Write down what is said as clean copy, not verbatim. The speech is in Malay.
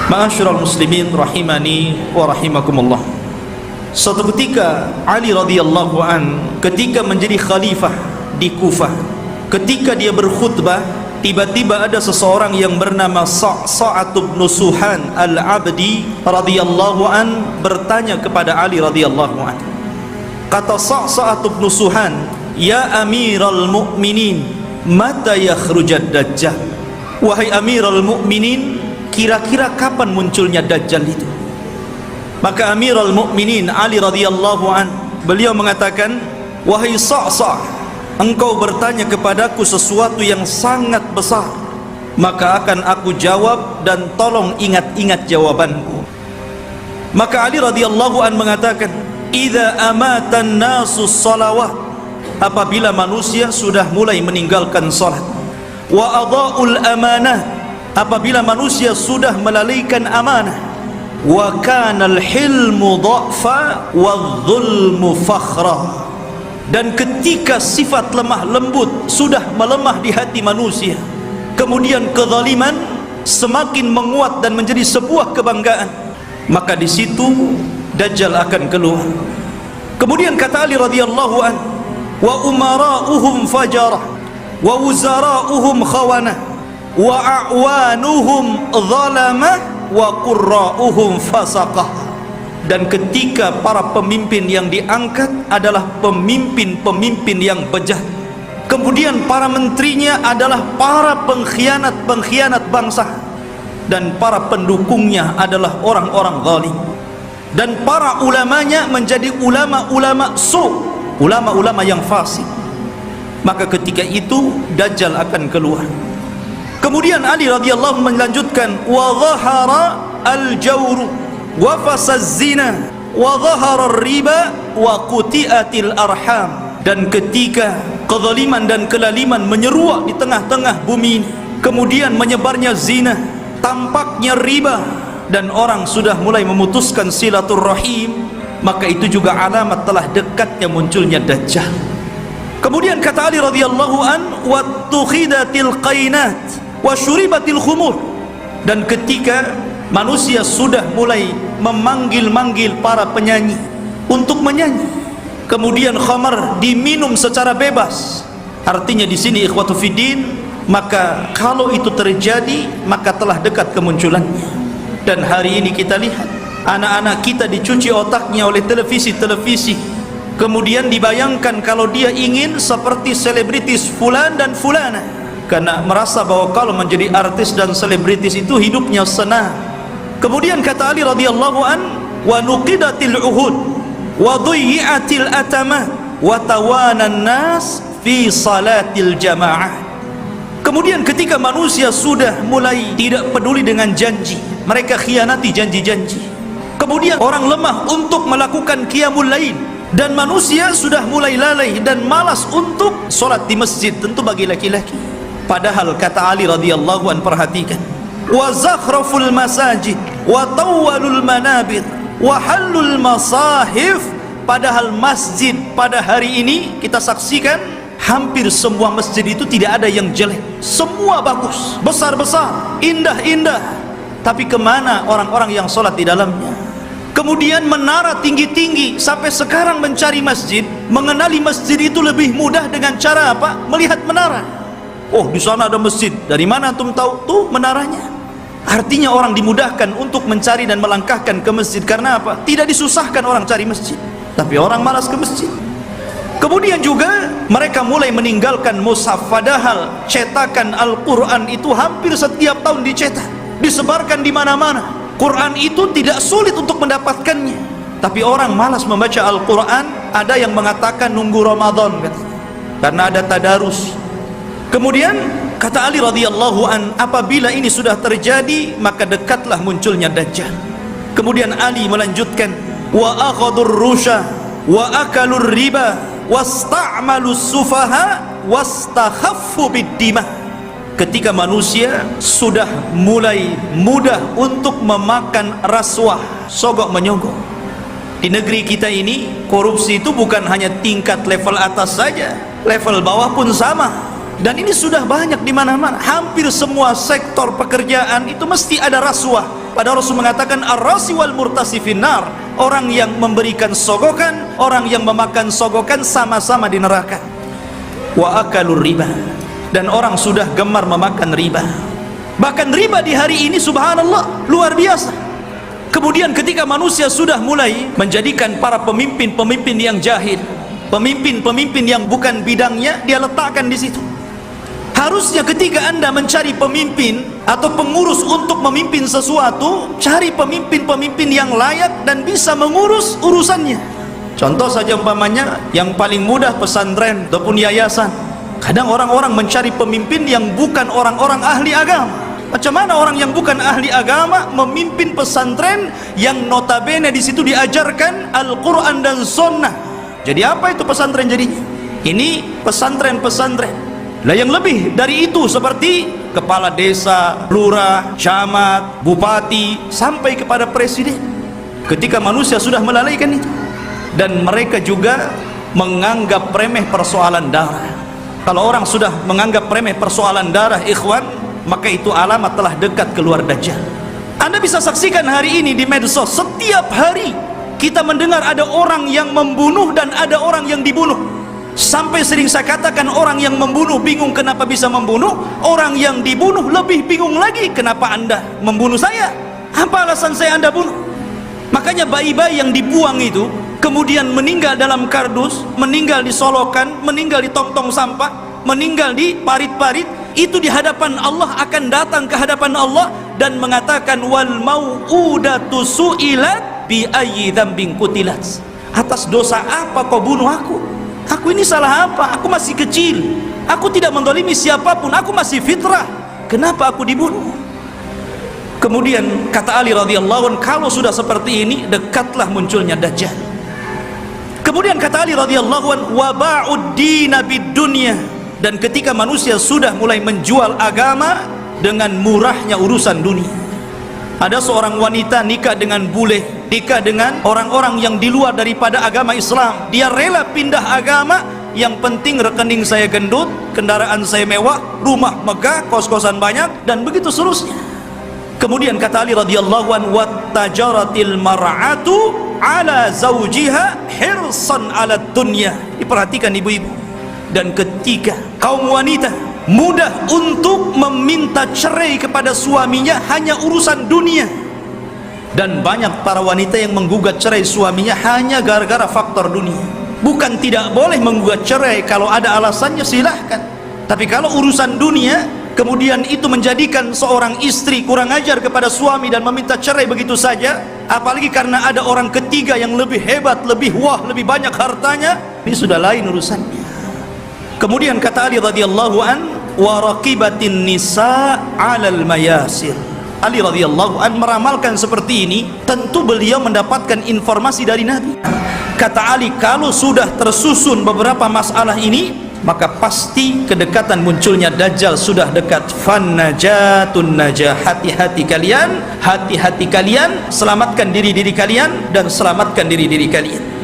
Ma'asyiral muslimin rahimani wa rahimakumullah. Suatu ketika Ali radhiyallahu an ketika menjadi khalifah di Kufah, ketika dia berkhutbah, tiba-tiba ada seseorang yang bernama Sa'sa'ah bin Suhan al-Abdi radhiyallahu an bertanya kepada Ali radhiyallahu an. Kata Sa'sa'ah bin Suhan, "Ya Amiral Mu'minin, mata yakhrujad Dajjal?" Wahai Amiral Mu'minin, kira-kira kapan munculnya Dajjal itu? Maka Amirul Mukminin Ali radhiyallahu an beliau mengatakan, "Wahai Sa'sa'ah, engkau bertanya kepadaku sesuatu yang sangat besar, maka akan aku jawab dan tolong ingat-ingat jawabanku." Maka Ali radhiyallahu an mengatakan, "Idza amatan nasu shalawat," apabila manusia sudah mulai meninggalkan salat, "wa adha'ul amanah," apabila manusia sudah melalaikan amanah, "wa kanal hilmu dha'fa wadh-dhulmu fakhra," dan ketika sifat lemah lembut sudah melemah di hati manusia, kemudian kezaliman semakin menguat dan menjadi sebuah kebanggaan, maka di situ Dajjal akan keluar. Kemudian kata Ali radhiyallahu an, "wa umara'uhum fajarah wa wuzara'uhum khawanah wa a'wanuhum zalamah wa qurra'uhum fasaqah." Dan ketika para pemimpin yang diangkat adalah pemimpin-pemimpin yang bejat, kemudian para menterinya adalah para pengkhianat-pengkhianat bangsa, dan para pendukungnya adalah orang-orang zalim, dan para ulamanya menjadi ulama-ulama ulama-ulama yang fasik. Maka ketika itu Dajjal akan keluar. Kemudian Ali radhiyallahu melanjutkan, "wa dhahara al-jawru wa fasaz zina wa dhahara ar-riba wa quti'atil arham." Dan ketika kezaliman dan kelaliman menyeruak di tengah-tengah bumi ini, kemudian menyebarnya zina, tampaknya riba, dan orang sudah mulai memutuskan silaturrahim, maka itu juga alamat telah dekatnya munculnya Dajjal. Kemudian kata Ali radhiyallahu an, "wattukhidatil qainat wa syuribatil khumur," dan ketika manusia sudah mulai memanggil-manggil para penyanyi untuk menyanyi, kemudian khamar diminum secara bebas. Artinya di sini ikhwatu fiddin, maka kalau itu terjadi maka telah dekat kemunculannya. Dan hari ini kita lihat anak-anak kita dicuci otaknya oleh televisi-televisi, kemudian dibayangkan kalau dia ingin seperti selebritis fulan dan fulana, karena merasa bahwa kalau menjadi artis dan selebritis itu hidupnya senang. Kemudian kata Ali radhiyallahu an, "wa nuqidatil uhud wa dhuyyatil atamah wa tawanan nas fi salatil jamaah." Kemudian ketika manusia sudah mulai tidak peduli dengan janji, mereka khianati janji-janji. Kemudian orang lemah untuk melakukan qiyamul lail, dan manusia sudah mulai lalai dan malas untuk solat di masjid, tentu bagi laki-laki. Padahal kata Ali radhiyallahu an, perhatikan, "wa zakhraful masajid wa tawwalul manabir wa halul masahif." Padahal masjid pada hari ini kita saksikan hampir semua masjid itu tidak ada yang jelek, semua bagus, besar-besar, indah-indah. Tapi kemana orang-orang yang sholat di dalamnya? Kemudian menara tinggi-tinggi, sampai sekarang mencari masjid, mengenali masjid itu lebih mudah dengan cara apa? Melihat menara. Oh, di sana ada masjid. Dari mana antum tahu? Tuh menaranya. Artinya orang dimudahkan untuk mencari dan melangkahkan ke masjid. Karena apa? Tidak disusahkan orang cari masjid, tapi orang malas ke masjid. Kemudian juga mereka mulai meninggalkan mushaf, padahal cetakan Al-Quran itu hampir setiap tahun dicetak, disebarkan di mana-mana. Quran itu tidak sulit untuk mendapatkannya, tapi orang malas membaca Al-Quran. Ada yang mengatakan nunggu Ramadan katanya, karena ada tadarus. Kemudian kata Ali radhiyallahu an, apabila ini sudah terjadi maka dekatlah munculnya Dajjal. Kemudian Ali melanjutkan, "wa akhadur rusha wa akalur riba wasta'malus sufaha wastakhaffu bid-dima." Ketika manusia sudah mulai mudah untuk memakan rasuah, sogok menyogok. Di negeri kita ini korupsi itu bukan hanya tingkat level atas saja, level bawah pun sama. Dan ini sudah banyak di mana-mana. Hampir semua sektor pekerjaan itu mesti ada rasuah, pada Rasul mengatakan ar-rasi wal murtasi finnar, orang yang memberikan sogokan, orang yang memakan sogokan sama-sama di neraka. Wa akalur riba, dan orang sudah gemar memakan riba. Bahkan riba di hari ini subhanallah luar biasa. Kemudian ketika manusia sudah mulai menjadikan para pemimpin-pemimpin yang jahil, pemimpin-pemimpin yang bukan bidangnya, dia letakkan di situ. Harusnya ketika Anda mencari pemimpin atau pengurus untuk memimpin sesuatu, cari pemimpin-pemimpin yang layak dan bisa mengurus urusannya. Contoh saja umpamanya yang paling mudah pesantren ataupun yayasan. Kadang orang-orang mencari pemimpin yang bukan orang-orang ahli agama. Macam mana orang yang bukan ahli agama memimpin pesantren yang notabene di situ diajarkan Al-Quran dan Sunnah? Jadi apa itu pesantren jadinya? Ini pesantren-pesantren. Lah yang lebih dari itu seperti kepala desa, lurah, camat, bupati, sampai kepada presiden. Ketika manusia sudah melalaikan itu, dan mereka juga menganggap remeh persoalan darah. Kalau orang sudah menganggap remeh persoalan darah, ikhwan, maka itu alamat telah dekat keluar Dajjal. Anda bisa saksikan hari ini di medsos, setiap hari kita mendengar ada orang yang membunuh dan ada orang yang dibunuh. Sampai sering saya katakan, orang yang membunuh bingung kenapa bisa membunuh, orang yang dibunuh lebih bingung lagi, kenapa Anda membunuh saya? Apa alasan saya Anda bunuh? Makanya bayi-bayi yang dibuang itu kemudian meninggal dalam kardus, meninggal di solokan, meninggal di tong-tong sampah, meninggal di parit-parit, itu di hadapan Allah akan datang ke hadapan Allah dan mengatakan wal mau'udatu su'ilat bi ayyi dzambin qutilat. Atas dosa apa kau bunuh aku? Aku ini salah apa? Aku masih kecil, aku tidak mendolimi siapapun, aku masih fitrah, kenapa aku dibunuh? Kemudian kata Ali radhiyallahu anhu, kalau sudah seperti ini dekatlah munculnya Dajjal. Kemudian kata Ali radhiyallahu anhu, wa ba'ud dina bid dunya, dan ketika manusia sudah mulai menjual agama dengan murahnya urusan dunia. Ada seorang wanita nikah dengan bule, nikah dengan orang-orang yang di luar daripada agama Islam. Dia rela pindah agama, yang penting rekening saya gendut, kendaraan saya mewah, rumah megah, kos-kosan banyak, dan begitu seterusnya. Kemudian kata Ali radhiyallahu anhu, wattajaratil mar'atu ala zawjiha hirsan ala dunya. Diperhatikan ibu-ibu. Dan ketika kaum wanita mudah untuk meminta cerai kepada suaminya hanya urusan dunia, dan banyak para wanita yang menggugat cerai suaminya hanya gara-gara faktor dunia. Bukan tidak boleh menggugat cerai, kalau ada alasannya silahkan, tapi kalau urusan dunia kemudian itu menjadikan seorang istri kurang ajar kepada suami dan meminta cerai begitu saja, apalagi karena ada orang ketiga yang lebih hebat, lebih wah, lebih banyak hartanya, ini sudah lain urusannya. Kemudian kata Ali radhiyallahu an, wa raqibatin nisa 'alal mayasir. Ali radhiyallahu an meramalkan seperti ini, tentu beliau mendapatkan informasi dari Nabi. Kata Ali, kalau sudah tersusun beberapa masalah ini, maka pasti kedekatan munculnya Dajjal sudah dekat. Fannajatun najah, hati-hati kalian, hati-hati kalian, selamatkan diri-diri kalian dan selamatkan diri-diri kalian.